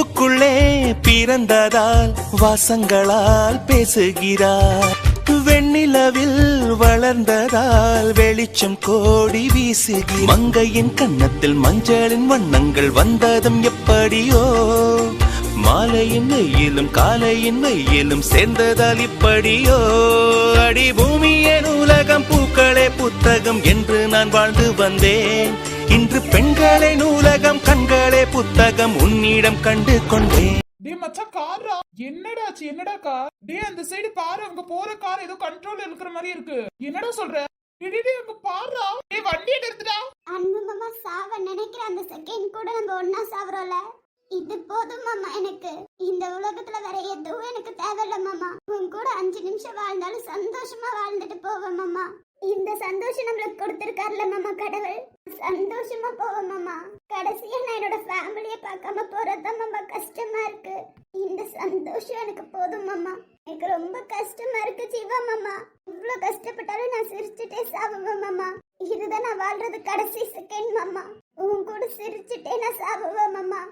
பூவுக்குள்ளே பிறந்ததால் வாசங்களால் பேசுகிறார். வெண்ணிலவில் வளர்ந்ததால் வெளிச்சம் கோடி வீசுகிறார். மங்கையின் கன்னத்தில் மஞ்சளின் வண்ணங்கள் வந்ததும் எப்படியோ, மாலையின் வெயிலும் காலையின் வெயிலும் சேர்ந்ததால் இப்படியோ. அடி பூமியே நூலகம், பூக்களே புத்தகம் என்று நான் வாழ்ந்து வந்தேன். இன்று பெண்களே நூலகம், கண்களே புத்தகம் உன்னிடம் கண்டு கொண்டேன். டே மச்சான் காரா, என்னடாச்சு? என்னடா கார்? டே அந்த சைடு பாரு, அங்க போற கார் ஏதோ கண்ட்ரோல் இருக்கிற மாதிரி இருக்கு. என்னடா சொல்ற? டே அங்க பாருடா. டே வண்டியை நிறுத்துடா. அன்பு மாமா சாவ நினைக்கிற அந்த செகண்ட் கூட நம்ம ஒன்னா சாவறோம்ல, இது போதும் மாமா. எனக்கு இந்த உலகத்துல வேற எதுவும் எனக்கு தேவையில்ல மாமா. உன் கூட 5 நிமிஷம் வாழ்ந்தாலும் சந்தோஷமா வாழ்ந்துட்டு போவேன் மாமா. இந்த சந்தோஷம் நம்மளுக்கு கொடுத்திருக்காருல மாமா கடவுள், சந்தோஷமா போவோம் மாமா. கடைசியா நான் என்னோட ஃபேமிலியை பார்க்காம போறதுதான் மாமா கஷ்டமா இருக்கு. இந்த சந்தோஷம் எனக்கு போதும் மாமா. எனக்கு ரொம்ப கஷ்டமா இருக்கு ஜீவா மாமா. இவ்வளவு கஷ்டப்பட்டாலும் நான் சிரிச்சுட்டே சாவுவேன் மாமா. இதுதான் நான் வாழ்றது கடைசி செகண்ட் மாமா. உன் கூட சிரிச்சுட்டே நான் சாவுவேன் மாமா.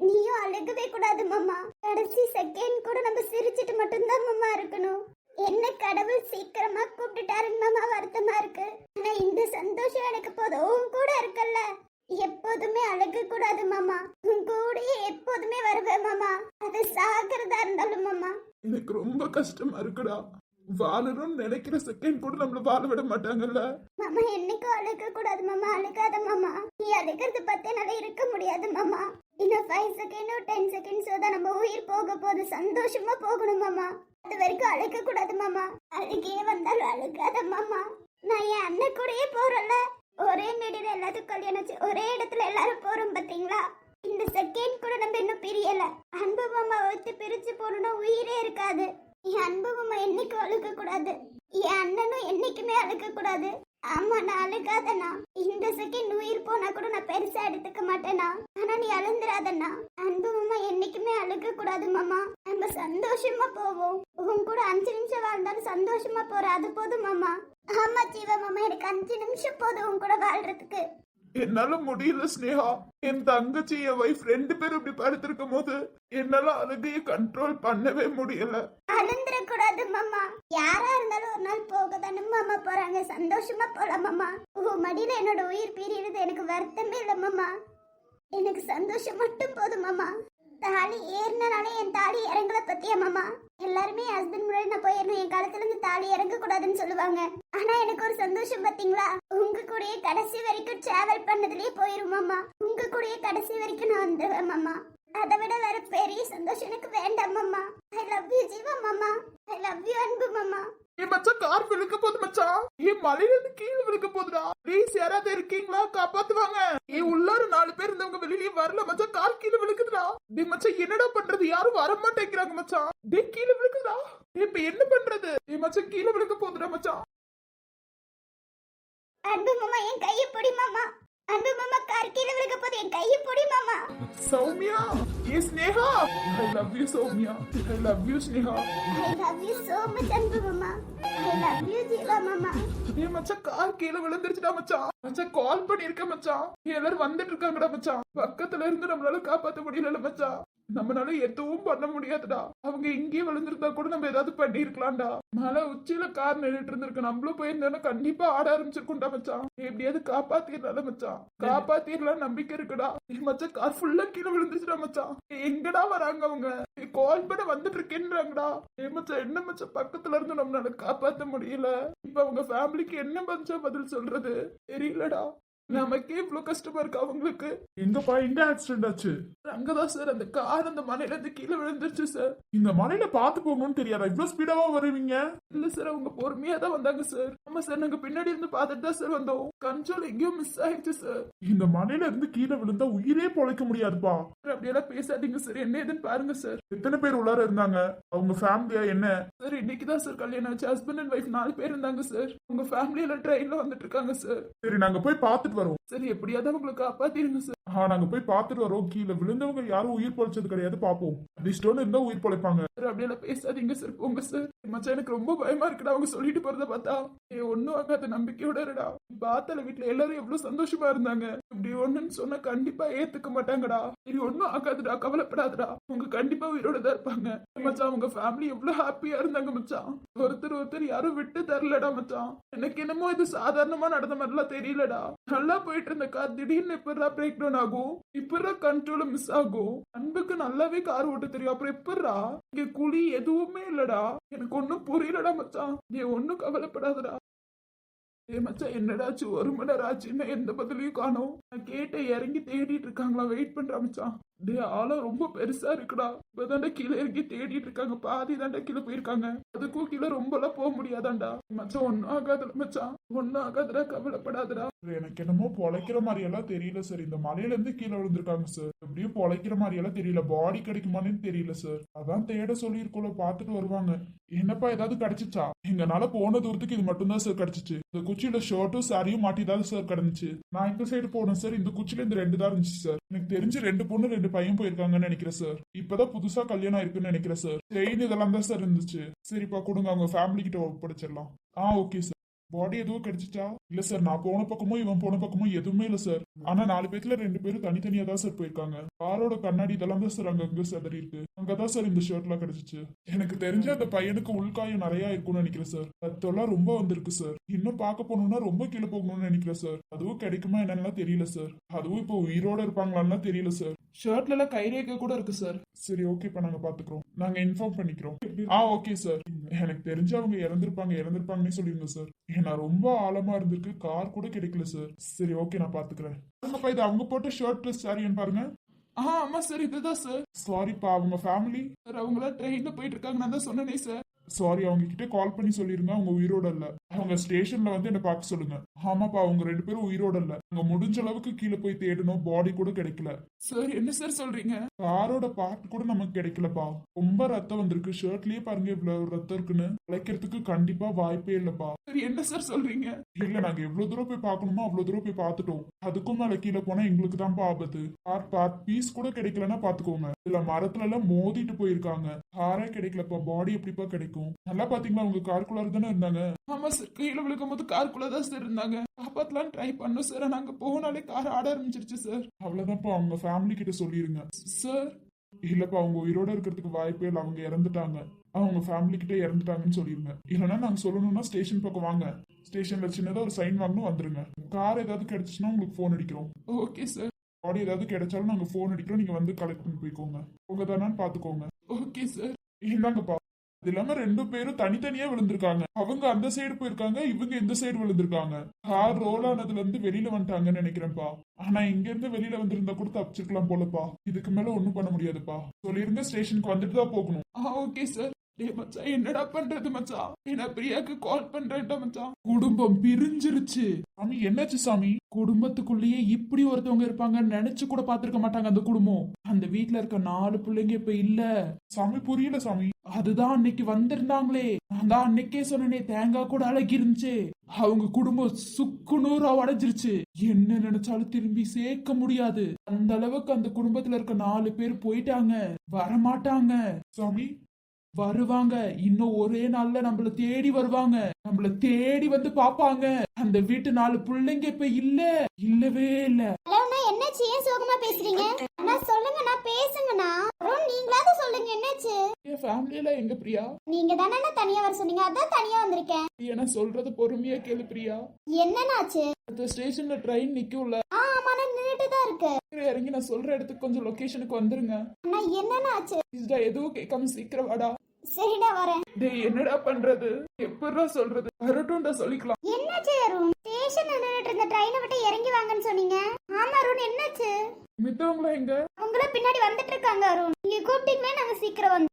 நீயும் அழுகவே கூடாது மாமா. கடைசி செகண்ட் கூட நம்ம சிரிச்சிட்டு மட்டும்தான் மாமா இருக்கணும். என்ன கடவுள் சீக்கிரமா கூப்பிட்டுட்டாருன்னு மாமா வருத்தமா இருக்கு. ஆனா இந்த சந்தோஷம் எனக்கு போதும். உன் கூட இருக்கல்ல, எப்போதுமே அழுக கூடாது மாமா. உன் கூடயே எப்போதுமே வருவேன் மாமா. அது சாகிறதா இருந்தாலும் மாமா. எனக்கு ரொம்ப கஷ்டமா இருக்குடா. வாழணும்னு நினைக்கிற செகண்ட் கூட நம்மள வாழ விட மாட்டாங்கல்ல மாமா. என்னைக்கும் அழுக கூடாது மாமா. அழுகாத மாமா. நீ அழுகிறது பத்தி என்னால இருக்க முடியாது மாமா. இன்னும் 5 செகண்டோ 10 செகண்ட்ஸோ தான் நம்ம உயிர் போக போது. சந்தோஷமா போகணும் மாமா. அது வரைக்கும் அழுக கூடாது மாமா. அழுகே வந்தாலும் அழுகாத மாமா. நான் என் அண்ணன் கூடயே போறல, ஒரே மேடையில எல்லாத்துக்கும் கல்யாணம் ஒரே இடத்துல எல்லாரும் போறோம் பாத்தீங்களா. இந்த செகண்ட் கூட நம்ம இன்னும் பிரியல. அன்பு மாமா வச்சு பிரிச்சு போறோம்னா உயிரே இருக்காது. என் அன்பு மாமா என்னைக்கும் அழுக கூடாது. என் அண்ணனும் என்னைக்குமே அழுக கூடாது. ஆமா நான் அழுகாதண்ணா. இந்த செகண்ட் உயிர் போனா கூட நான் பெருசா எடுத்துக்க மாட்டேனா. ஆனா நீ அழுந்துராதண்ணா. அன்பு மாமா என்னைக்குமே அழுக கூடாது மாமா. நம்ம சந்தோஷமா போவோம். உன் கூட 5 நிமிஷம் வாழ்ந்தாலும் சந்தோஷமா போற, அது போதும் மாமா. ஆமா ஜீவா மாமா, எனக்கு 5 நிமிஷம் போதும் உன் கூட வாழ்றதுக்கு. என்னால முடியல ஸ்னேகா. என் தங்கச்சி என் வைஃப் 2 பேரும் இப்படி படுத்திருக்கும் போது என்னால அழுகையை கண்ட்ரோல் பண்ணவே முடியல. அழுந்துட கூடாது மாமா. யாரா இருந்தாலும் ஒரு நாள் போக தானே மாமா போறாங்க. சந்தோஷமா போலாம் மாமா. உன் மடியில என்னோட உயிர் பிரியிறது எனக்கு வருத்தமே இல்ல மாமா. எனக்கு சந்தோஷம் மட்டும் போதும் மாமா. தாலி ஏறினாலே என் தாலி இறங்கல பத்தியா மாமா. எல்லாருமே ஹஸ்பண்ட் முன்னாடி நான் போயிடணும், என் காலத்துல இருந்து தாலி இறங்க கூடாதுன்னு சொல்லுவாங்க. ஆனா எனக்கு ஒரு சந்தோஷம் பாத்தீங்களா, உங்க கூடயே கடைசி வரைக்கும் டிராவல் பண்ணதுலயே போயிரும் மாமா. உங்க கூடயே கடைசி வரைக்கும் நான் வந்துடுவேன் மாமா. அதை விட வேற பெரிய சந்தோஷம் எனக்கு வேண்டாம் மாமா. ஐ லவ் யூ ஜீவா மாமா. ஐ லவ் யூ அன்பு மாமா. ஏன் மச்சான் கார் விழுக்க போகுது மச்சான். ஏன் மலையில இருந்து கீழே விழுக்க போகுதுடா. ப்ளீஸ் யாராவது இருக்கீங்களா, காப்பாத்துவாங்க. ஏன் உள்ளார 4 பேர் இருந்தவங்க வெளியே வரல மச்சான். கார் கீழே விழுக்குதுடா. டே மச்சான் என்னடா பண்றது, யாரும் வர மாட்டேங்கிறாங்க மச்சான். டே கீழே விழுக்குதுடா. இப்ப என்ன பண்றது? ஏ மச்சான் கீழே விழுக்க போகுதுடா மச்சான். அன்பு மாமா என் கையை பிடி மாமா. அன்பு மாமா கார் கீழே விழுக போது என் கையை பிடி மாமா. சௌமியா, ஏ Sneha. I love you Soumya. I love you Sneha. I love you so much அன்பு மாமா. ஐ லவ் யூ ஜீவா மாமா. ஏ மச்சான் கார் கீழே விழுந்துருச்சுடா மச்சான். மச்சான் கால் பண்ணிருக்கேன் மச்சான். எல்லாரும் வந்துட்டு இருக்காங்கடா மச்சான். பக்கத்துல இருந்து நம்மளால காப்பாத்த முடியல மச்சான். நம்மளால எதுவும் பண்ண முடியாதுடா. அவங்க இங்கேயே விழுந்திருந்தா கூட நம்ம ஏதாவது பண்ணிருக்கலாம்டா. மலை உச்சியில கார் நின்றுட்டு இருந்திருக்கு. நம்மளும் போயிருந்தோம்னா கண்டிப்பா ஆட ஆரம்பிச்சிருக்கோம்டா மச்சான். எப்படியாவது காப்பாத்திடலாம் மச்சான். காப்பாத்திடலாம் நம்பிக்கை இருக்குடா. மச்சான் கார் ஃபுல்லா கீழே விழுந்துச்சுடா மச்சான். எங்கடா வராங்க அவங்க? கால் பண்ண வந்துட்டு இருக்கேன்றாங்கடா. மச்சான் என்ன மச்சான், பக்கத்துல இருந்து நம்மளால காப்பாத்த முடியல. இப்ப அவங்க ஃபேமிலிக்கு என்ன பதில் சொல்றது தெரியலடா. நமக்கே இவ்வளவு கஷ்டமா இருக்கு அவங்களுக்கு. எங்கப்பா எங்க ஆக்சிடென்ட் ஆச்சு? அங்கதான் சார் அந்த கார் அந்த மலையில இருந்து கீழே விழுந்துருச்சு சார். இந்த மலையில பாத்து போகணும்னு தெரியாதா? இவ்வளவு ஸ்பீடாவா வருவீங்க? இல்ல சார் அவங்க பொறுமையா தான் வந்தாங்க சார். ஆமா சார் நாங்க பின்னாடி இருந்து பாத்துட்டு தான் சார் வந்தோம். கண்ட்ரோல் எங்கேயோ மிஸ் ஆயிடுச்சு சார். இந்த மலையில இருந்து கீழே விழுந்தா உயிரே பொழைக்க முடியாதுப்பா. அப்படியெல்லாம் பேசாதீங்க சார். என்ன ஏதுன்னு பாருங்க சார். எத்தனை பேர் உள்ளார இருந்தாங்க? அவங்க ஃபேமிலியா என்ன? சார் இன்னைக்குதான் சார் கல்யாணம் ஆச்சு. ஹஸ்பண்ட் அண்ட் ஒய்ஃப் 4 பேர் இருந்தாங்க சார். உங்க ஃபேமிலி எல்லாம் ட்ரெயின்ல வந்துட்டு இருக்காங்க சார். சரி நாங்க போய் பாத்துட்டு வரோம். சரி எப்படியாவது அவங்களை காப்பாத்திருங்க சார். நாங்க போய் பார்த்துட்டு வரோம். கீழே விழுந்தவங்க யாரும் உயிர் பொழைச்சது கிடையாது, பாப்போம். அதிர்ஷ்டம்னு இருந்தா உயிர் பொழைப்பாங்க. சார் அப்படியெல்லாம் பேசாதீங்க சார், போங்க சார். மச்சான் எனக்கு ரொம்ப பயமா இருக்குடா அவங்க சொல்லிட்டு போறத பார்த்தா. ஒன்னும் ஆகாத நம்பிக்கையோட இருடா. பாத்தல வீட்டுல எல்லாரும் எவ்வளவு சந்தோஷமா இருந்தாங்க. இப்படி ஒண்ணுன்னு சொன்னா கண்டிப்பா ஏத்துக்க மாட்டாங்கடா. சரி ஒன்னும் ஆகாதுடா, கவலைப்படாதடா. அவங்க கண்டிப்பா உயிரோட தான் இருப்பாங்க மச்சான். அவங்க ஃபேமிலி எவ்வளவு ஹாப்பியா இருந்தாங்க மச்சான். ஒருத்தர் யாரும் விட்டு தரலடா மச்சான். எனக்கு என்னமோ இது சாதாரணமா நடந்த மாதிரிலாம் தெரியலடா. நல்லா போயிட்டு இருந்த கார் திடீர்னு எப்படா பிரேக் டவுன் ஆகும், இப்படா கண்ட்ரோல மிஸ் ஆகும். அன்புக்கு நல்லாவே கார் ஓட்ட தெரியும், அப்புறம் எப்படா இங்க குழி எதுவுமே இல்லடா. எனக்கு ஒன்னும் புரியலடா மச்சான். நீ ஒன்னும் கவலைப்படாதடா. மச்சான் என்னடாச்சு, 1 மணி நேரம் ஆச்சு, இன்னும் எந்த பதிலையும் காணோம். நான் கேட்ட இறங்கி தேடிட்டு இருக்காங்களா, வெயிட் பண்றா மச்சான். டே ஆளும் ரொம்ப பெருசா இருக்குடா. இப்பதாண்டா கீழே இறங்கி தேடிட்டு இருக்காங்க, பாதி தாண்டா கீழே போயிருக்காங்க. அதுக்கும் கீழே ரொம்ப எல்லாம் போக முடியாதாண்டா மச்சான். ஒன்னும் ஆகாதுல மச்சான், ஒன்னும் ஆகாதுடா, கவலைப்படாதடா. எனக்கு என்னமோ பொழைக்கிற மாதிரி எல்லாம் தெரியல சார். இந்த மலையில இருந்து கீழே விழுந்திருக்காங்க சார். எப்படியும் பொழைக்கிற மாதிரி எல்லாம் தெரியல. பாடி கிடைக்குமான்னு தெரியல சார். அதான் தேட சொல்லியிருக்கோம், பார்த்துட்டு வருவாங்க. என்னப்பா ஏதாவது கிடைச்சிச்சா? எங்கனால போன தூரத்துக்கு இது மட்டும் தான் சார் கிடைச்சிச்சு. இந்த குச்சியில ஷர்ட்டும் சாரியும் மாட்டிதான் சார் கிடந்துச்சு. நான் இந்த சைடு போனேன் சார். இந்த குச்சியில இந்த 2 தான் இருந்துச்சு சார். எனக்கு தெரிஞ்சு 2 பொண்ணு 2 பையன் போயிருக்காங்கன்னு நினைக்கிறேன் சார். இப்பதான் புதுசா கல்யாணம் ஆயிருக்குன்னு நினைக்கிறேன் சார். செயின் இதெல்லாம் தான் சார் இருந்துச்சு. சரிப்பா கொடுங்க, அவங்க ஃபேமிலி கிட்ட ஒப்படைச்சிடலாம். Okay sir. பாடி எதுவும் கிடைச்சிச்சா? இல்ல சார், நான் போன பக்கமும் இவன் போன பக்கமும் எதுவுமே இல்ல சார். ஆனா 4 பேத்துல 2 பேரும் தனித்தனியா தான் சார் போயிருக்காங்க. காரோட கண்ணாடி இதெல்லாம் தான் சார் அங்கங்க சதறி இருக்கு. அங்கதான் சார் இந்த ஷர்ட் எல்லாம் கிடைச்சிச்சு. எனக்கு தெரிஞ்ச அந்த பையனுக்கு உள்காயம் நிறைய இருக்கும்னு நினைக்கிறேன் சார். ரத்தம்லாம் ரொம்ப வந்திருக்கு சார். இன்னும் பார்க்க போனோம்னா ரொம்ப கீழே போகணும்னு நினைக்கிறேன் சார். அதுவும் கிடைக்குமா என்னன்னா தெரியல சார். அதுவும் இப்போ உயிரோட இருப்பாங்களான்னா தெரியல சார். ஷர்ட்ல எல்லாம் கைரேகை கூட இருக்கு சார். சரி ஓகேப்பா, நாங்க பாத்துக்கிறோம். நாங்க இன்ஃபார்ம் பண்ணிக்கிறோம். Okay sir. எனக்கு தெரிஞ்சு அவங்க இறந்திருப்பாங்கன்னு சொல்லிருங்க சார். ஏன்னா ரொம்ப ஆழமா இருந்திருக்கு, கார் கூட கிடைக்கல சார். சரி ஓகே, நான் பாத்துக்கிறேன். இது அவங்க போட்ட ஷர்ட் பிளஸ் சாரின்னு பாருங்க. ஆமா சார், இதுதான் சார். சாரிப்பா, அவங்க ஃபேமிலி சார் அவங்களாம் ட்ரெயின்ல போயிட்டு இருக்காங்க, நான் தான் சொன்னேனே சார். சாரி, அவங்க கிட்ட கால் பண்ணி சொல்லிருங்க அவங்க உயிரோட இல்ல. அவங்க ஸ்டேஷன்ல வந்து என்ன பார்க்க சொல்லுங்க. ஆமாப்பா, அவங்க 2 பேரும் உயிரோட இல்ல. அவங்க முடிஞ்ச அளவுக்கு கீழே போய் தேடணும், பாடி கூட கிடைக்கல. சார் என்ன சார் சொல்றீங்க? காரோட பார்ட் கூட நமக்கு கிடைக்கலப்பா. ரொம்ப ரத்தம் வந்திருக்கு. ஷர்ட்லயே பாருங்க இவ்வளவு ரத்தம் இருக்குன்னு. உழைக்கிறதுக்கு கண்டிப்பா வாய்ப்பே இல்லப்பா. சார் என்ன சார் சொல்றீங்க? இல்ல, நாங்க எவ்வளவு தூரம் போய் பார்க்கணுமோ அவ்வளவு தூரம் போய் பார்த்துட்டோம். அதுக்கும் மேல கீழே போனா எங்களுக்கு தான் ஆபத்து. பார்ட் பீஸ் கூட கிடைக்கலன்னா பாத்துக்கோங்க. இதுல மரத்துல எல்லாம் மோதிட்டு போயிருக்காங்க. காரே கிடைக்கலப்பா. பாடி எப்படிப்பா கிடைக்கும்? நல்லா பாத்தீங்களா, அவங்க காருக்குள்ளார தானே இருந்தாங்க. ஆமா சார், கீழே விழுக்கும் போது காருக்குள்ளதான் சார் இருந்தாங்க. காப்பாத்தலாம் ட்ரை பண்ணோம் சார், நாங்க போனாலே கார் ஆட ஆரம்பிச்சிருச்சு சார். அவ்வளவுதான்ப்பா, அவங்க ஃபேமிலி கிட்ட சொல்லிருங்க சார். இல்லப்பா, அவங்க உயிரோட இருக்கிறதுக்கு வாய்ப்பே இல்லை. அவங்க இறந்துட்டாங்க. அவங்க ஃபேமிலி கிட்ட இறந்துட்டாங்கன்னு சொல்லிருங்க. இல்லைன்னா நாங்க சொல்லணும்னா ஸ்டேஷன் பக்கம் வாங்க. ஸ்டேஷன்ல சின்னதா ஒரு சைன் வாங்கணும், வந்துருங்க. கார் ஏதாவது கிடைச்சுன்னா உங்களுக்கு போன் அடிக்கிறோம். Okay sir. பாடி ஏதாவது கிடைச்சாலும் நாங்க போன் அடிக்கிறோம். நீங்க வந்து கலெக்ட் பண்ணி போய்க்கோங்க. உங்க தானான்னு பாத்துக்கோங்க. Okay sir. இந்தாங்கப்பா. அது இல்லாம 2 பேரும் தனித்தனியா விழுந்திருக்காங்க. அவங்க அந்த சைடு போயிருக்காங்க, இவங்க இந்த சைடு விழுந்திருக்காங்க. கார் ரோல் ஆனதுல இருந்து வெளியில வந்துட்டாங்கன்னு நினைக்கிறேன்ப்பா. ஆனா இங்க இருந்து வெளியில வந்திருந்தா கூட தப்பிச்சிருக்கலாம் போலப்பா. இதுக்கு மேல ஒண்ணும் பண்ண முடியாதுப்பா. சொல்லிருங்க, ஸ்டேஷனுக்கு வந்துட்டு தான் போகணும். Okay sir. மச்சான் என்னடா பண்றது மச்சான்? என்ன பிரியாக்கு கால் பண்றேன்டா மச்சான். குடும்பம் பிரிஞ்சிருச்சு. சாமி, என்னாச்சு சாமி? குடும்பத்துக்குள்ளேயே இப்படி ஒருத்தவங்க இருப்பாங்கன்னு நினைச்சு கூட பாத்துருக்க மாட்டாங்க அந்த குடும்பம். அந்த வீட்டுல இருக்க 4 பிள்ளைங்க இப்ப இல்ல. சாமி புரியல சாமி. அதுதான் அன்னைக்கு வந்திருந்தாங்களே, நான் தான் அன்னைக்கே சொன்னேனே, தேங்காய் கூட அழகி இருந்துச்சு. அவங்க குடும்பம் சுக்குநூறா உடைஞ்சிருச்சு. என்ன நினைச்சாலும் திரும்பி சேர்க்க முடியாது. அந்த அளவுக்கு அந்த குடும்பத்துல இருக்க 4 பேர் போயிட்டாங்க, வரமாட்டாங்க. சாமி வருவாங்க, இன்னும் ஒரே நாள்ல நம்மள தேடி வருவாங்க. நம்மள தேடி வந்து பாப்பாங்க. அந்த வீட்டு 4 பிள்ளைங்க இப்ப இல்லவே இல்ல. என்னாச்சு? ஏன் சோகமா பேசுறீங்க? நான் சொல்லுங்கண்ணா, பேசுங்கண்ணா. நீங்களாவது சொல்லுங்க, என்னாச்சு? என் ஃபேமிலியில எங்க பிரியா? நீங்க தானே தனியா வர சொன்னீங்க, அதான் தனியா வந்திருக்கேன். என்ன சொல்றது பொறுமையா கேளு பிரியா. என்னன்னாச்சு? அந்த ஸ்டேஷன்ல ட்ரெயின் நிக்கும்ல. ஆமா, நின்னுட்டு தான் இருக்கு. இறங்கி நான் சொல்ற இடத்துக்கு கொஞ்சம் லொகேஷனுக்கு வந்துருங்க. அண்ணா என்னன்னாச்சு? எதுவும் கேட்காம சீக்கிரம் வாடா. சரிடா, வரேன். டேய் என்னடா பண்றது? எப்படா சொல்றது? வரட்டும்டா, சொல்லிக்கலாம். என்னாச்சு அருண்? ஸ்டேஷன்ல நின்னுட்டு இருந்த ட்ரெயினை விட்டு இறங்கி வாங்கன்னு சொன்னீங்க. ஆமா அருண், என்னாச்சு? மித்தவங்களா எங்க? அவங்கள பின்னாடி வந்துட்டு இருக்காங்க அருண். நீங்க கூப்பிட்டீங்களே, நாங்க சீக்கிரம்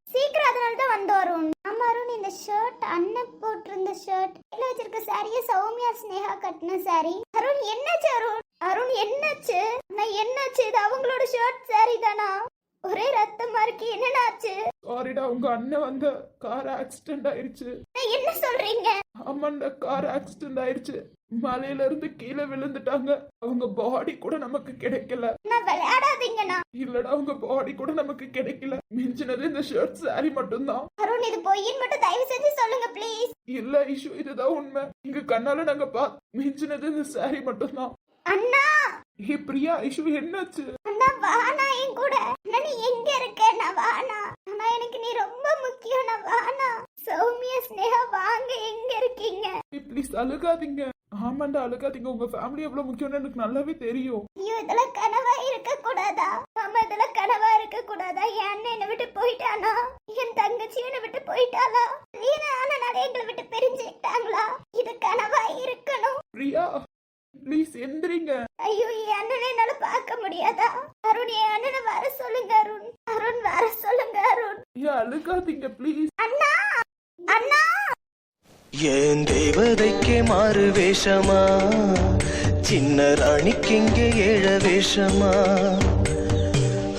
அதனால தான் வந்தோம் அருண். ஆமா அருண், இந்த ஷர்ட் அண்ணன் போட்டிருந்த ஷர்ட், இல்ல வச்சிருக்க சாரியை சௌமியா ஸ்னேகா கட்டின சாரி. அருண் என்னாச்சு அருண்? அருண் என்னாச்சு? நான் என்னாச்சு? இது அவங்களோட ஷர்ட் சாரி தானா? ஒரே ரத்தமா இருக்கு, என்னடாச்சு? சாரிடா, உங்க அண்ணன் வந்த கார் ஆக்சிடென்ட் ஆயிருச்சு. என்ன சொல்றீங்க? ஆமாண்டா, கார் ஆக்சிடென்ட் ஆயிருச்சு. மலையில இருந்து கீழே விழுந்துட்டாங்க. அவங்க பாடி கூட நமக்கு கிடைக்கல. நான் விளையாடாதீங்கண்ணா. இல்லடா, அவங்க பாடி கூட நமக்கு கிடைக்கல. மிஞ்சினது இந்த ஷர்ட் சாரி மட்டும்தான். அருண் இது பொய்ன்னு மட்டும் தயவு செஞ்சு சொல்லுங்க ப்ளீஸ். இல்ல ஐஷு, இதுதான் உண்மை. எங்க கண்ணால நாங்க மிஞ்சினது இந்த சாரி மட்டும்தான். அண்ணா ஏ பிரியா, ஐஷு என்னாச்சு? அண்ணா வானா என் கூட. அண்ணா நீ எங்க இருக்க? நான் வானா. அண்ணா எனக்கு நீ ரொம்ப முக்கியம். நான் வானா. சௌமியா ஸ்னேகா வாங்க, எங்க இருக்கீங்க? ப்ளீஸ் அழுகாதீங்க. ஆமாண்டா அழுகாதீங்க. உங்க ஃபேமிலி எவ்வளவு முக்கியம்னு எனக்கு நல்லாவே தெரியும். ஐயோ இதெல்லாம் கனவா இருக்க கூடாதா? ஆமா இதெல்லாம் கனவா இருக்க கூடாதா? என் அண்ணன் என்னை விட்டு போயிட்டானா? என் தங்கச்சி என்னை விட்டு போயிட்டாளா? லீனா ஆனா எங்களை விட்டு பிரிஞ்சுக்கிட்டாங்களா? இது கனவா இருக்கணும். பிரியா ப்ளீஸ் எந்திரிங்க. ஐயோ என் அண்ணனை என்னால பார்க்க முடியாதா? அருண் என் அண்ணனை வர சொல்லுங்க. அருண் அருண் வர சொல்லுங்க. அருண் ஏன் அழுகாதீங்க ப்ளீஸ். அண்ணா அண்ணா ஏன் தேவதைக்கே மாறு வேஷமா, சின்ன ராணிக்கிங்கே ஏழ வேஷமா,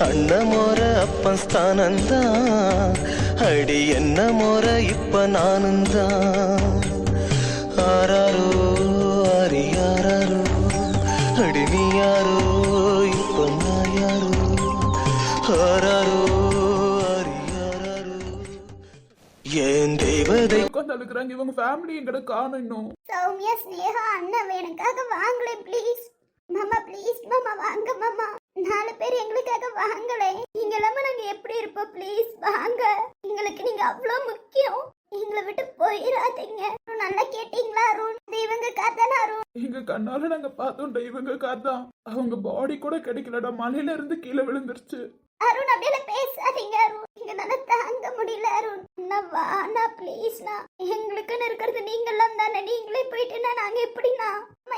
அண்ண மோர அப்பன் ஸ்தானந்தான், அடி என்ன மோர இப்ப நானுந்தான். ஆராரோ அரியாரோ, அடி நீ யாரோ இப்ப நான் யாரோ, ஆராரோ அரியாரோ. ஏன் தேவதை உட்காந்து அழுகுறாங்க. இவங்க ஃபேமிலி எங்கட காணும் இன்னும். சௌமியா ஸ்னேகா அண்ணன் எனக்காக வாங்களே ப்ளீஸ். மாமா ப்ளீஸ் மாமா வாங்க மாமா. 4 பேர் எங்களுக்காக வாங்களே. நீங்க இல்லாம நாங்க எப்படி இருப்போம்? ப்ளீஸ் வாங்க. எங்களுக்கு நீங்க அவ்வளவு முக்கியம். எங்களை விட்டு போயிடாதீங்க. நல்லா கேட்டீங்களா அருண்? இவங்க கதானா அருண்? எங்க கண்ணால நாங்க பார்த்தோம்டா, இவங்க காதான். அவங்க பாடி கூட கிடைக்கலடா, மலையில இருந்து கீழே விழுந்துருச்சு. அருண் அப்படியே பேசாதீங்க அருண். எங்கனால தாங்க முடியல அருண். நான் வானா ப்ளீஸ்னா. எங்களுக்குன்னு இருக்கிறது நீங்கெல்லாம் தானே. நீங்களே போயிட்டுனா நாங்க எப்படின்னா?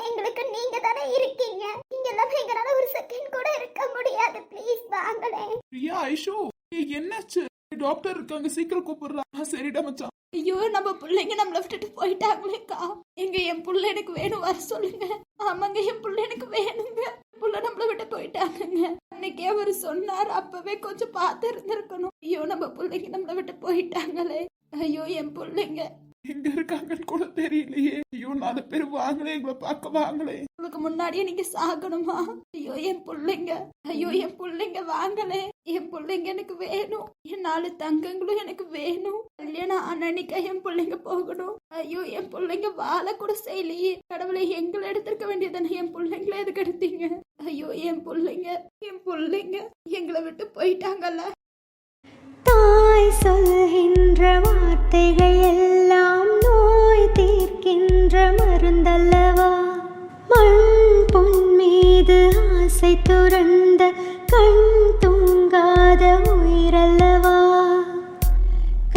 எங்களுக்கு நீங்க தானே இருக்கீங்க. நீங்க எல்லாம் எங்கனால ஒரு செகண்ட் கூட இருக்க முடியாது. ப்ளீஸ் வாங்களே. பிரியா ஐஷு என்னாச்சு? டாக்டர் இருக்காங்க, சீக்கிரம் கூப்பிடுறா. சரிடா மச்சான். ஐயோ நம்ம பிள்ளைங்க நம்மளை விட்டுட்டு போயிட்டாங்களேக்கா. எங்க என் புள்ள எனக்கு வேணும், வர சொல்லுங்க. ஆமாங்க என் புள்ள எனக்கு வேணுங்க. புள்ள நம்மளை விட்டு போயிட்டாங்க. அன்னைக்கே அவர் சொன்னார், அப்பவே கொஞ்சம் பார்த்து இருந்திருக்கணும். ஐயோ நம்ம பிள்ளைங்க நம்மளை விட்டு போயிட்டாங்களே. ஐயோ என் பிள்ளைங்க எங்க இருக்காங்கன்னு கூட தெரியலையே. ஐயோ 4 பேர் வாங்களே, எங்களை பார்க்க வாங்களே. உங்களுக்கு முன்னாடியே நீங்க சாகணுமா? ஐயோ என் பிள்ளைங்க, ஐயோ என் பிள்ளைங்க வாங்களே. என் பிள்ளைங்க எனக்கு வேணும். என் 4 தங்கங்களும் எனக்கு வேணும். கல்யாணம் அன்னைக்கா என் பிள்ளைங்க போகணும். ஐயோ என் பிள்ளைங்க வாழ கூட செய்யலையே. கடவுளை எங்களை எடுத்திருக்க வேண்டியதானே, என் பிள்ளைங்கள எதுக்கு எடுத்தீங்க? ஐயோ என் பிள்ளைங்க எங்களை விட்டு போயிட்டாங்கல்ல. தாய் சொல்கின்ற வார்த்தைகள் எல்லாம் நோய் தீர்க்கின்ற மருந்தல்லவா? மண் பொன் மீது ஆசை துறந்த கண் தூங்காத உயிரல்லவா?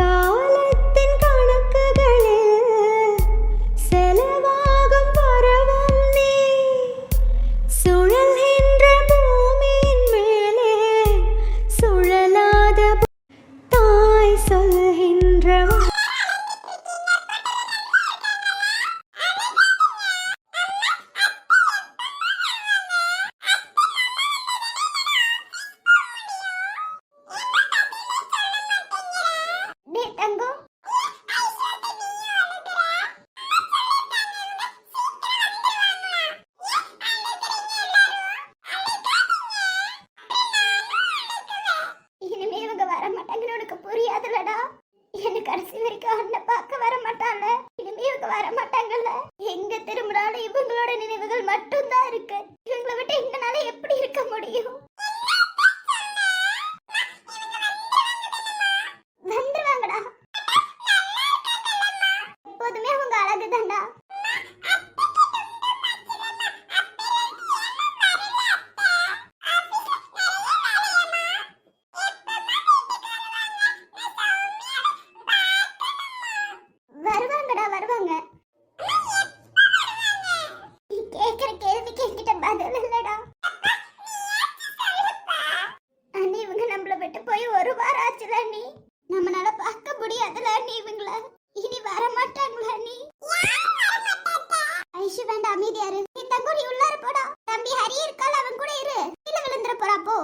காலத்தின் கணக்குகளில் செலவாகும் வரவும் நீ சுழல்கின்ற பூமியின் மேலே சுழலாத தாய் சொல்கின்ற தங்கம் இனிமே இவங்க வர மாட்டாங்கன்னு உனக்கு புரியாதுலடா. எனக்கு கடைசி வரைக்கும் அண்ணன் பார்க்க வர மாட்டான்ல. இனிமே இவங்க வர மாட்டாங்கல்ல. எங்க திரும்பினாலும் இவங்களோட நினைவுகள் மட்டும்தான் இருக்கு. இவங்களை விட்டு எங்கனால எப்படி இருக்க முடியும்? வந்துருவாங்கடா. எப்போதுமே அவங்க அழகுதான்டா. வருவாங்கடா வருவாங்க. நீ கேக்குற கேள்விக்கு என்கிட்ட பதில் இல்லடா. அண்ணி இவங்க நம்மள விட்டு போய் 1 வாரம் ஆச்சுல நீ. நம்மளால பார்க்க முடியாதுல நீ இவங்கள. இனி வர மாட்டாங்களா நீ? ஐஷு வேண்டாம் அமைதியா இரு. நீ தங்கோடி உள்ளார போடா. தம்பி ஹரி இருக்கால, அவன் கூட இரு. கீழ விழுந்துற போறா போ.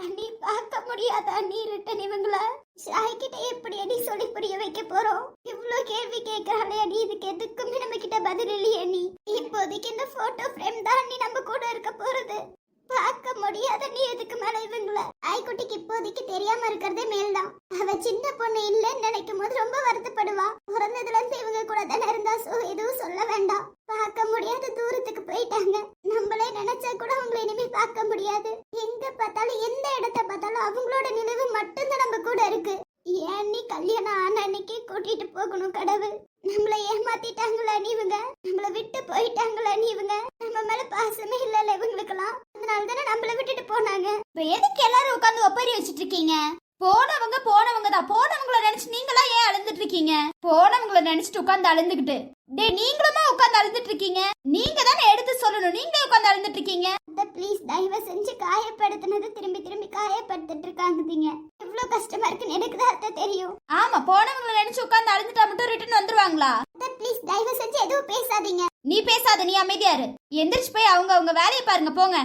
அண்ணி பார்க்க முடியாதா நீ ரிட்டன் இவங்கள? ஷாய் கிட்ட எப்படி அடி சொல்லி புரிய வைக்க போறோம்? இவ்வளவு இவ்ளோ கேள்வி கேட்கறாளே அண்ணி, இதுக்கு எதுக்குமே நம்ம கிட்ட பதில் இல்லையே அண்ணி. இப்போதைக்கு இந்த போட்டோ ஃப்ரேம் தான் அண்ணி நம்ம கூட இருக்க போறது. பார்க்க முடியாத நீ எதுக்கு மேல இவங்கள. ஆய்க்குட்டிக்கு இப்போதைக்கு தெரியாம இருக்கிறதே மேல்தான். அவ சின்ன பொண்ணு இல்லைன்னு நினைக்கும் போது ரொம்ப வருத்தப்படுவா. பிறந்ததுல இருந்து இவங்க கூட தானே இருந்தா, சோ எதுவும் சொல்ல வேண்டாம். பார்க்க முடியாத தூரத்துக்கு போயிட்டாங்க. நம்மளே நினைச்சா கூட அவங்களை இனிமே பார்க்க முடியாது. எங்க பார்த்தாலும் எந்த இடத்த பார்த்தாலும் அவங்களோட நினைவு மட்டும்தான் நம்ம கூட இருக்கு. ஏன் நீ கல்யாணம் ஆன அன்னைக்கு கூட்டிட்டு போகணும் கடவுள். நம்மள ஏமாத்திட்டாங்களா நீ இவங்க, நம்மள விட்டு போயிட்டாங்களா நீ இவங்க. நம்ம மேல பாசமே இல்லல இவங்களுக்கெல்லாம். அதனாலதானே நம்மள விட்டுட்டு போனாங்க. இப்ப எதுக்கு எல்லாரும் உட்கார்ந்து ஒப்பரி வச்சிட்டு இருக்கீங்க? போனவங்க தான். போனவங்கள நினைச்சு நீங்களா ஏன் அழுந்துட்டு இருக்கீங்க? போனவங்கள நினைச்சிட்டு உட்கார்ந்து அழுந்துகிட்டு டே நீங்களுமா உட்கார்ந்து அழுந்துட்டு இருக்கீங்க? நீங்க தானே எடுத்து சொல்லணும். நீங்களே உட்கார்ந்து அழுந்துட்டு இருக்கீங்க. ப்ளீஸ் தயவு செஞ்சு காயப்படுத்தினது திரும்பி திரும்பி காயப்படுத்திட்டு இருக்காங்க. இவ்வளவு கஷ்டமா இருக்குன்னு எனக்கு தான் அத்தை தெரியும். ஆமா, போனவங்கள நினைச்சு உட்கார்ந்து அழுந்துட்டா மட்டும் ரிட்டர்ன் வந்துருவாங்களா? ப்ளீஸ் தயவு செஞ்சு எதுவும் பேசாதீங்க. நீ பேசாத, நீ அமைதியா இரு. எந்திரிச்சு போய் அவங்க வேலையை பாருங்க போங்க.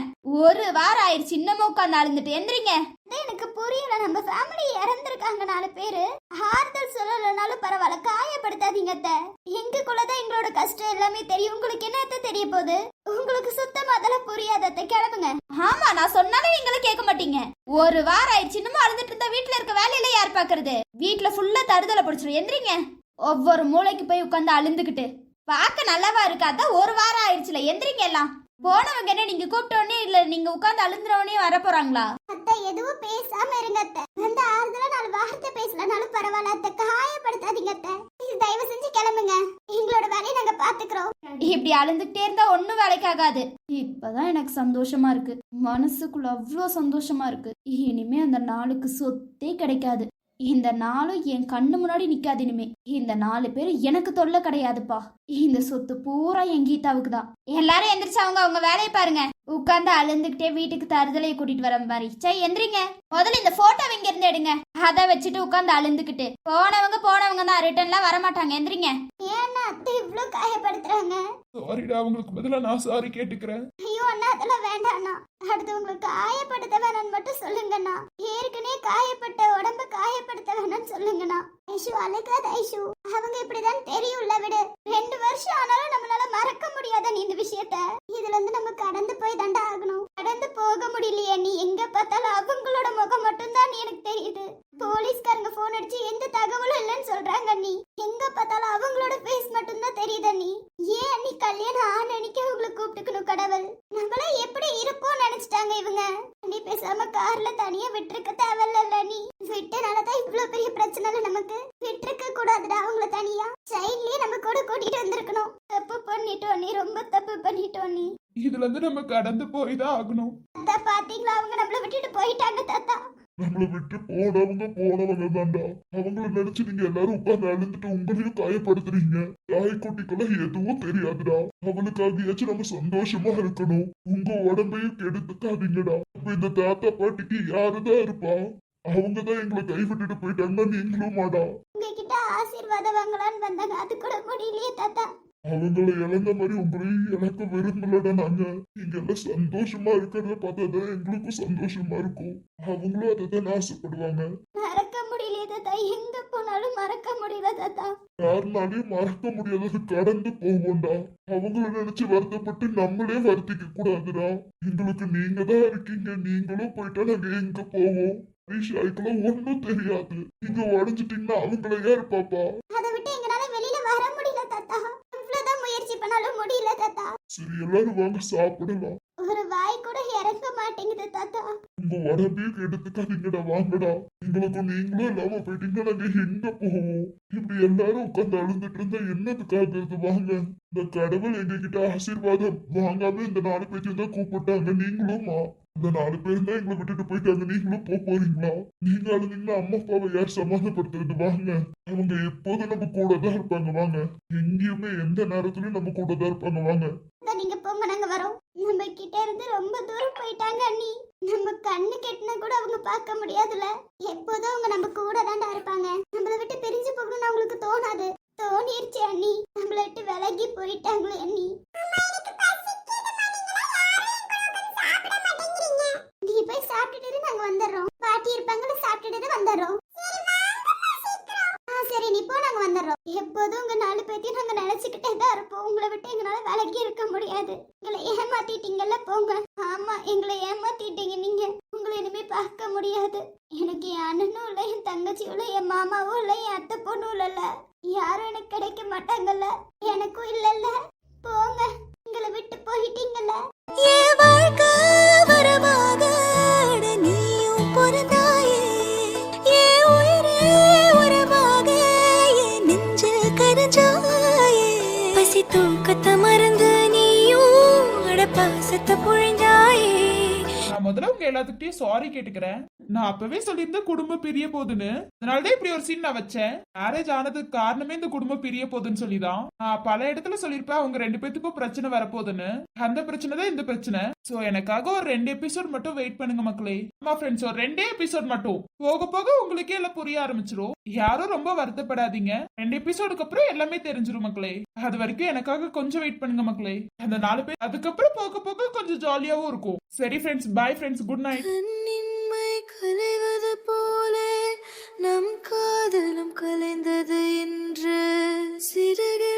ஒரு வாரம் ஆயிடுச்சு இன்னமும் உட்கார்ந்து அழுந்துட்டு. எந்திரிங்க. எனக்கு புரியல, நம்ம ஃபேமிலி இறந்திருக்காங்க 4 பேரு. ஆறுதல் சொல்லலனாலும் பரவாயில்ல, காயப்படுத்தாதீங்க அத்தை. எங்களுக்குள்ளதான் எங்களோட கஷ்டம் எல்லாமே தெரியும். உங்களுக்கு என்ன தெரிய போகுது? உங்களுக்கு சுத்தமா அதெல்லாம் புரியாத அத்தை. கிளம்புங்க. ஆமா, நான் சொன்னாலும் நீங்களும் கேட்க மாட்டீங்க. ஒரு வாரம் ஆயிடுச்சு இன்னமும் அழுந்துட்டு இருந்தா வீட்டுல இருக்க வேலையில யார் பாக்குறது? வீட்டுல ஃபுல்லா தருதலை பிடிச்சிரும். எந்திரிங்க. ஒவ்வொரு மூளைக்கு போய் உட்கார்ந்து அழுந்துகிட்டு பார்க்க நல்லவா இருக்காத. ஒரு வாரம் ஆயிடுச்சுல, எந்திரிங்க எல்லாம். போனவங்க என்ன நீங்க கூப்பிட்டோன்னே இல்ல நீங்க உட்கார்ந்து அழுந்துறவனே வர போறாங்களா? அத்தை எதுவும் பேசாம இருங்க அத்தை. அந்த ஆறுதல 4 வார்த்தை பேசலனாலும் பரவாயில்ல அத்தை, காயப்படுத்தாதீங்க அத்தை. தயவு செஞ்சு கிளம்புங்க. எங்களோட வேலையை நாங்க பாத்துக்கிறோம். இப்படி அழுந்துகிட்டே இருந்தா ஒன்னும் வேலைக்காகாது. இப்பதான் எனக்கு சந்தோஷமா இருக்கு. மனசுக்குள்ள அவ்வளோ சந்தோஷமா இருக்கு. இனிமே அந்த நாளுக்கு சொத்தே கிடைக்காது. இந்த நாளும் என் கண்ணு முன்னாடி நிக்காது. இனிமே இந்த 4 பேர் எனக்கு தொல்லை கிடையாதுப்பா. இந்த சொத்து பூரா என் கீதாவுக்கு தான். எல்லாரும் எந்திரிச்சு அவங்க வேலையை பாருங்க. உட்கார்ந்து அழுந்துகிட்டே வீட்டுக்கு தருதலையை கூட்டிட்டு வர மாதிரி. சரி எந்திரிங்க. முதல்ல இந்த போட்டோ இங்க இருந்து எடுங்க. அதை வச்சுட்டு உட்கார்ந்து அழுந்துகிட்டு போனவங்க தான் ரிட்டர்ன்லாம் வரமாட்டாங்க. எந்திரிங்க. ஏன்னா அத்தை இவ்ளோ காயப்படுத்துறாங்க? சாரிடா, அவங்களுக்கு பதிலா நான் சாரி கேட்டுக்கிறேன். ஐயோ அண்ணா, அதெல்லாம் வேண்டாண்ணா. அடுத்து உங்களுக்கு காயப்படுத்த வேணான்னு மட்டும் சொல்லுங்கண்ணா. ஏற்கனவே காயப்பட்ட உடம்ப காயப்படுத்த வேணான்னு சொல்லுங்கண்ணா. ஐஷு அழுகாத ஐஷு, அவங்க இப்படிதான் தெரியும்ல. விடு. 2 வருஷம் ஆனாலும் நம்மளால மறக்க முடியாத நீ இந்த விஷயத்த. இதுல இருந்து நம்ம கடந்து போய் தாண்டா ஆகணும். கடந்து போக முடியலையே நீ. எங்க பார்த்தாலும் அவங்களோட முகம் மட்டும்தான் எனக்கு தெரியுது. போலீஸ்காரங்க போன் அடிச்சு எந்த தகவலும் இல்லைன்னு சொல்றாங்க நீ. எங்க பார்த்தாலும் அவங்களோட ஃபேஸ் மட்டும்தான் தெரியுது நீ. ஏன் நீ கல்யாணம் ஆன அன்னைக்கு அவங்களை கூப்பிட்டுக்கணும் கடவுள். நம்மள எப்படி இருப்போம் நினைச்சிட்டாங்க இவங்க. நீ பேசாம கார்ல தனியா விட்டுருக்க தேவையில்ல. நீ விட்டனாலதான் இவ்வளவு பெரிய பிரச்சனை. நமக்கு விட்டுருக்க கூடாதுடா அவங்கள தனியா. சைட்லயே நம்ம கூட கூட்டிட்டு வந்திருக்கணும். தப்பு பண்ணிட்டோம் நீ, ரொம்ப தப்பு பண்ணிட்டோம் நீ. இதுல இருந்து நம்ம கடந்து போய் தான் ஆகணும். தாத்தா பாத்தீங்களா, அவங்க நம்மள விட்டுட்டு போயிட்டாங்க தாத்தா. நம்மள விட்டு போனவங்க தான்டா. அவங்கள நினைச்சு நீங்க எல்லாரும் உட்கார்ந்து அழுந்துட்டு உங்களையும் காயப்படுத்துறீங்க. தாய்க்குட்டிக்கெல்லாம் எதுவும் தெரியாதுடா. அவனுக்காகியாச்சும் நம்ம சந்தோஷமா இருக்கணும். உங்க உடம்பையும் கெடுத்துக்காதீங்கடா. அப்ப இந்த தாத்தா பாட்டிக்கு யாருதான் இருப்பா? அவங்கதான் எங்களை கைவிட்டுட்டு போயிட்டாங்க. நீங்களும் மாடா. உங்ககிட்ட ஆசீர்வாதம் வாங்கலான்னு வந்தாங்க, அது கூட முடியலையே தாத்தா. அவங்களை இழந்த மாதிரி உங்களையும் இழக்க விரும்பலடா. நாங்க நீங்க எல்லாம் சந்தோஷமா இருக்கிறத பார்த்தாதான் எங்களுக்கும் சந்தோஷமா இருக்கும். அவங்களும் அதைதான் ஆசைப்படுவாங்க. மறக்க முடியலையே தாத்தா. எங்க போனாலும் மறக்க முடியல தாத்தா. யாருனாலையும் மறக்க முடியாதது கடந்து போவோம்டா. அவங்கள நினைச்சு வருத்தப்பட்டு நம்மளே வருத்திக்க கூடாதுடா. எங்களுக்கு நீங்க தான் இருக்கீங்க. நீங்களும் போயிட்டா நாங்க எங்க போவோம்? ஈஷாய்க்கெல்லாம் ஒண்ணும் தெரியாது. நீங்க உடஞ்சிட்டீங்கன்னா அவங்கள யாரு பாப்பா? அதை விட்டு எங்களால வெளியில வர முடியல தாத்தா. இவ்வளவுதான் முயற்சி பண்ணாலும் முடியல தாத்தா. சரி, எல்லாரும் வாங்க சாப்பிடலாம். ஒரு வாய் கூட இறங்க மாட்டேங்குது தாத்தா. உங்க உடம்பையும் எடுத்துக்காதீங்கடா. வாங்கடா. எங்களுக்கு நீங்களும் இல்லாம போயிட்டீங்க, நாங்க எங்க போவோம்? இப்படி எல்லாரும் உட்கார்ந்து அழுந்துட்டு இருந்தா என்னதுக்காகிறது? வாங்க. இந்த கடவுள் எங்க கிட்ட ஆசீர்வாதம் வாங்காம இந்த 4 பேரையும் தான் கூப்பிட்டாங்க. நீங்களுமா? இந்த 4 பேரும் தான் எங்களை விட்டுட்டு போயிட்டாங்க. நீங்களும் போறீங்களா? நீங்க அழுந்தீங்கன்னா அம்மா அப்பாவை யார் சமாதானப்படுத்துறது? வாங்க. அவங்க எப்போதும் நம்ம கூட தான் இருப்பாங்க. வாங்க. எங்கேயுமே எந்த நேரத்துலயும் நம்ம கூட தான் இருப்பாங்க. வாங்க. நீங்க போங்க, நாங்க வரோம். நம்ம கிட்ட இருந்து ரொம்ப தூரம் போயிட்டாங்க அண்ணி. நம்ம கண்ணு கெட்டினா கூட அவங்க பார்க்க முடியாதுல. எப்போதும் அவங்க நம்ம கூட தாண்டா இருப்பாங்க. நம்மளை விட்டு பிரிஞ்சு போகணும்னு அவங்களுக்கு தோணாது. தோணிருச்சு அண்ணி. நம்மளை விட்டு விலகி போயிட்டாங்களே அண்ணி. நீ போய் சாப்பிட்டுட்டு நாங்க வந்துடுறோம். பாட்டி இருப்பாங்கன்னு சாப்பிட்டுட்டு வந்துடுறோம். சரி நீ போ, நாங்க வந்துடுறோம். எப்போதும் பார்க்க முடியாது. எனக்கு என் அண்ணனும் இல்லை, என் தங்கச்சியும் இல்லை, என் மாமாவும் இல்லை, என் அத்தை பொண்ணும் இல்லைல்ல. யாரும் எனக்கு கிடைக்க மாட்டாங்கல்ல, எனக்கும் இல்லைல்ல. போங்க, எங்களை விட்டு போயிட்டீங்கல்ல. என் வாழ்க்கை வரமாக நீயும் பிறந்தாயே, என் உயிரே உறவாக என் நெஞ்சில் கரைஞ்சாயே. பசி தூக்கத்தை மறந்து நீயும் அடப்பாசத்தை பொழிஞ்சாயே. நான் முதல்ல உங்க எல்லாத்துக்கிட்டையும் சாரி கேட்டுக்கிறேன். நான் அப்பவே சொல்லியிருந்தேன் குடும்பம் பிரிய போகுதுன்னு. அதனாலதான் இப்படி ஒரு சீன் நான் வச்சேன். மேரேஜ் ஆனதுக்கு காரணமே இந்த குடும்பம் பிரிய போகுதுன்னு சொல்லிதான். நான் பல இடத்துல சொல்லியிருப்பேன் அவங்க 2 பேத்துக்கும் பிரச்சனை வரப்போகுதுன்னு. அந்த பிரச்சனை தான் இந்த பிரச்சனை. சோ எனக்காக ஒரு 2 எபிசோட் மட்டும் வெயிட் பண்ணுங்க மக்களே. ஆமா ஃப்ரெண்ட்ஸ், ஒரு 2 எபிசோட் மட்டும். போக போக உங்களுக்கே எல்லாம் புரிய ஆரம்பிச்சிரும். யாரும் ரொம்ப வருத்தப்படாதீங்க. 2 எபிசோடுக்கு அப்புறம் எல்லாமே தெரிஞ்சிரும் மக்களே. அது வரைக்கும் எனக்காக கொஞ்சம் வெயிட் பண்ணுங்க மக்களே. அந்த 4 பேர் அதுக்கப்புறம் போக போக கொஞ்சம் ஜாலியாவும் இருக்கும். சரி friends, bye friends, good night. கண்ணின்மை கலைவது போல நம் காதலும் கலைந்தது என்று சிறகு